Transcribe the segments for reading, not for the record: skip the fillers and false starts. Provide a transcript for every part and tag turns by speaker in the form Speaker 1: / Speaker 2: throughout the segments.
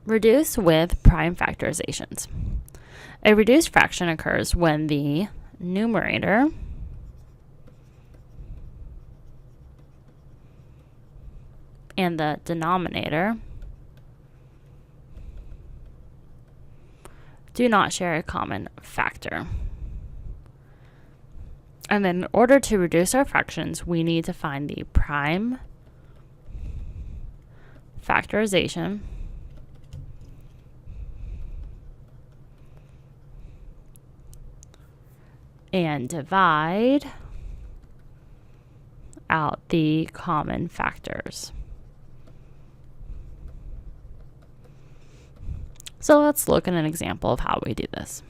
Speaker 1: Reduce with prime factorizations. A reduced fraction occurs when the numerator and the denominator do not share a common factor. And then in order to reduce our fractions, we need to find the prime factorization and divide out the common factors. So let's look at an example of how we do this.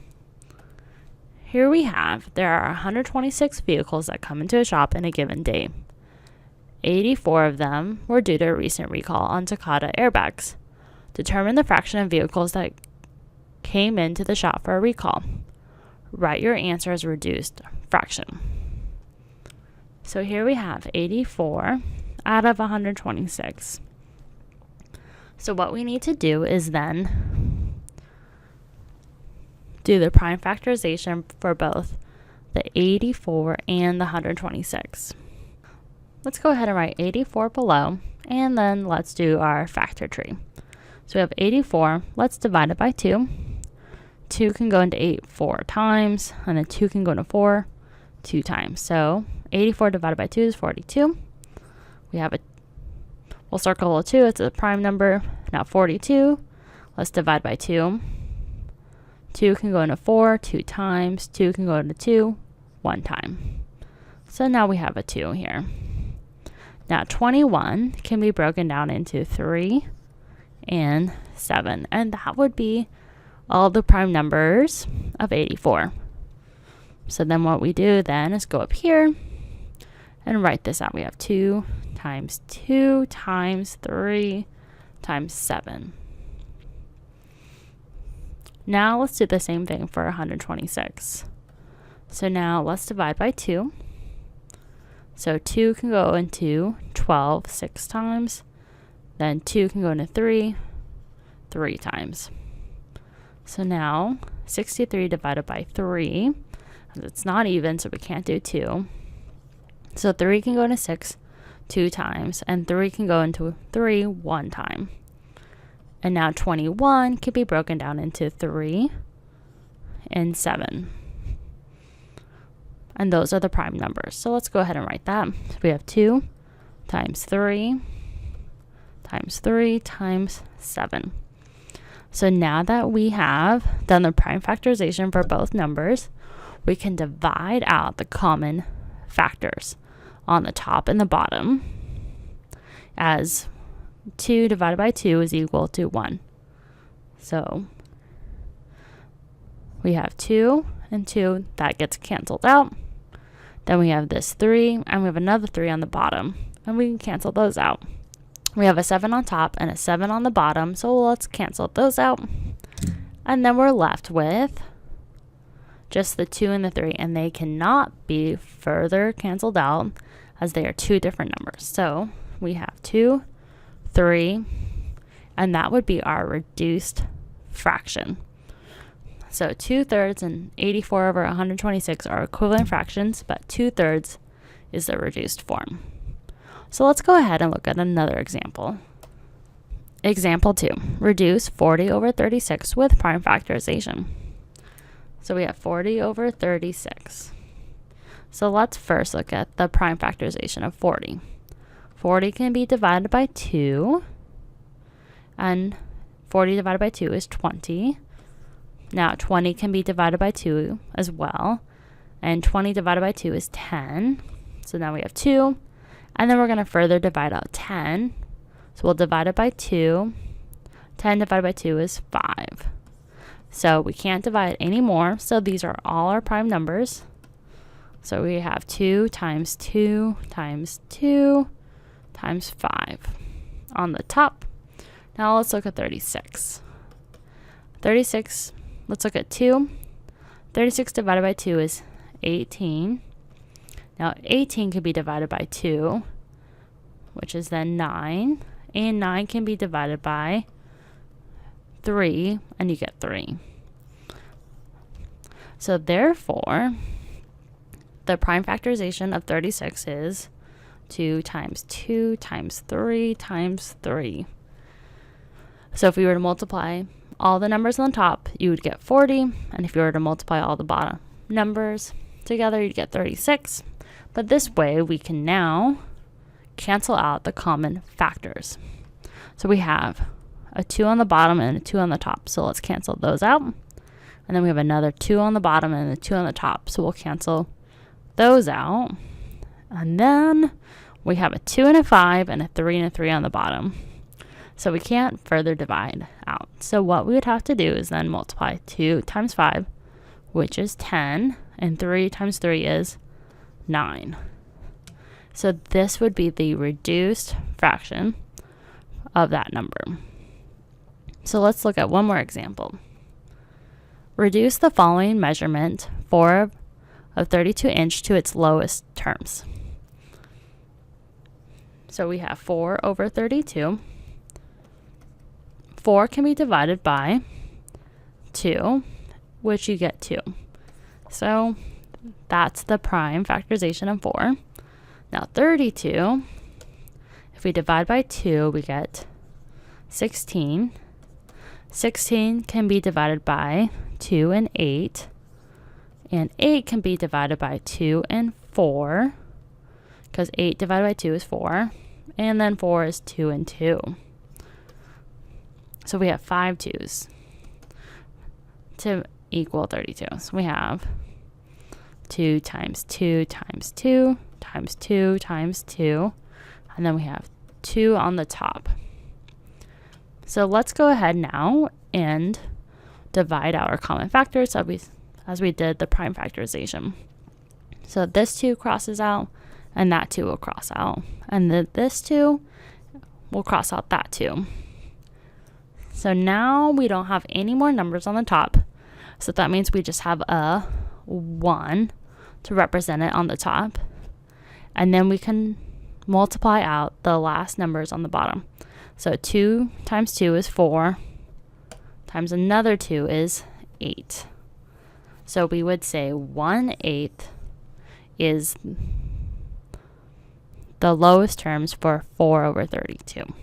Speaker 1: Here we have, there are 126 vehicles that come into a shop in a given day. 84 of them were due to a recent recall on Takata airbags. Determine the fraction of vehicles that came into the shop for a recall. Write your answer as reduced fraction. So here we have 84 out of 126. So what we need to do is then do the prime factorization for both the 84 and the 126. Let's go ahead and write 84 below, and then let's do our factor tree. So we have 84, let's divide it by 2. 2 can go into 8 4 times, and then 2 can go into 4 2 times. So 84 divided by 2 is 42. We'll circle a 2, it's a prime number. Now 42, let's divide by 2. 2 can go into 4 2 times, 2 can go into 2 1 time. So now we have a 2 here. Now 21 can be broken down into 3 and 7, and that would be all the prime numbers of 84. So then what we do then is go up here and write this out. We have 2 times 2 times 3 times 7. Now let's do the same thing for 126. So now let's divide by 2. So 2 can go into 12 6 times. Then 2 can go into 3 3 times. So now 63 divided by 3. It's not even, so we can't do 2. So 3 can go into 6 2 times, and 3 can go into 3 1 time. And now 21 can be broken down into 3 and 7. And those are the prime numbers. So let's go ahead and write that. So we have 2 times 3 times 3 times 7. So now that we have done the prime factorization for both numbers, we can divide out the common factors on the top and the bottom, as 2 divided by 2 is equal to 1. So we have 2 and 2, that gets canceled out. Then we have this 3, and we have another 3 on the bottom, and we can cancel those out. We have a 7 on top and a 7 on the bottom, so let's cancel those out. And then we're left with just the 2 and the 3, and they cannot be further canceled out as they are two different numbers. So we have 2, 3, and that would be our reduced fraction. So 2/3 and 84 over 126 are equivalent fractions, but 2/3 is the reduced form. So let's go ahead and look at another example. Example 2, reduce 40 over 36 with prime factorization. So we have 40 over 36. So let's first look at the prime factorization of 40. 40 can be divided by 2, and 40 divided by 2 is 20. Now 20 can be divided by 2 as well, and 20 divided by 2 is 10. So now we have 2, and then we're going to further divide out 10. So we'll divide it by 2. 10 divided by 2 is 5. So we can't divide anymore, so these are all our prime numbers. So we have 2 times 2 times 2 times 5 on the top. Now let's look at 36. 36, let's look at 2. 36 divided by 2 is 18. Now 18 can be divided by 2, which is then 9. And 9 can be divided by 3, and you get 3. So therefore, the prime factorization of 36 is 2 times 2 times 3 times 3. So if we were to multiply all the numbers on the top, you would get 40. And if you were to multiply all the bottom numbers together, you'd get 36. But this way, we can now cancel out the common factors. So we have a 2 on the bottom and a 2 on the top. So let's cancel those out. And then we have another 2 on the bottom and a 2 on the top. So we'll cancel those out. And then we have a 2 and a 5 and a 3 and a 3 on the bottom. So we can't further divide out. So what we would have to do is then multiply 2 times 5, which is 10, and 3 times 3 is 9. So this would be the reduced fraction of that number. So let's look at one more example. Reduce the following measurement, 4 of 32 inch, to its lowest terms. So we have 4 over 32. 4 can be divided by 2, which you get 2. So that's the prime factorization of 4. Now 32, if we divide by 2, we get 16. 16 can be divided by 2 and 8. And 8 can be divided by 2 and 4, because 8 divided by 2 is 4. And then 4 is 2 and 2. So we have 5 2's to equal 32. So we have 2 times 2 times 2 times 2 times 2. And then we have 2 on the top. So let's go ahead now and divide out our common factors as we did the prime factorization. So this 2 crosses out, and that 2 will cross out. And this 2 will cross out that 2. So now we don't have any more numbers on the top. So that means we just have a 1 to represent it on the top. And then we can multiply out the last numbers on the bottom. So 2 times 2 is 4, times another 2 is 8. So we would say 1/8 is the lowest terms for 4 over 32.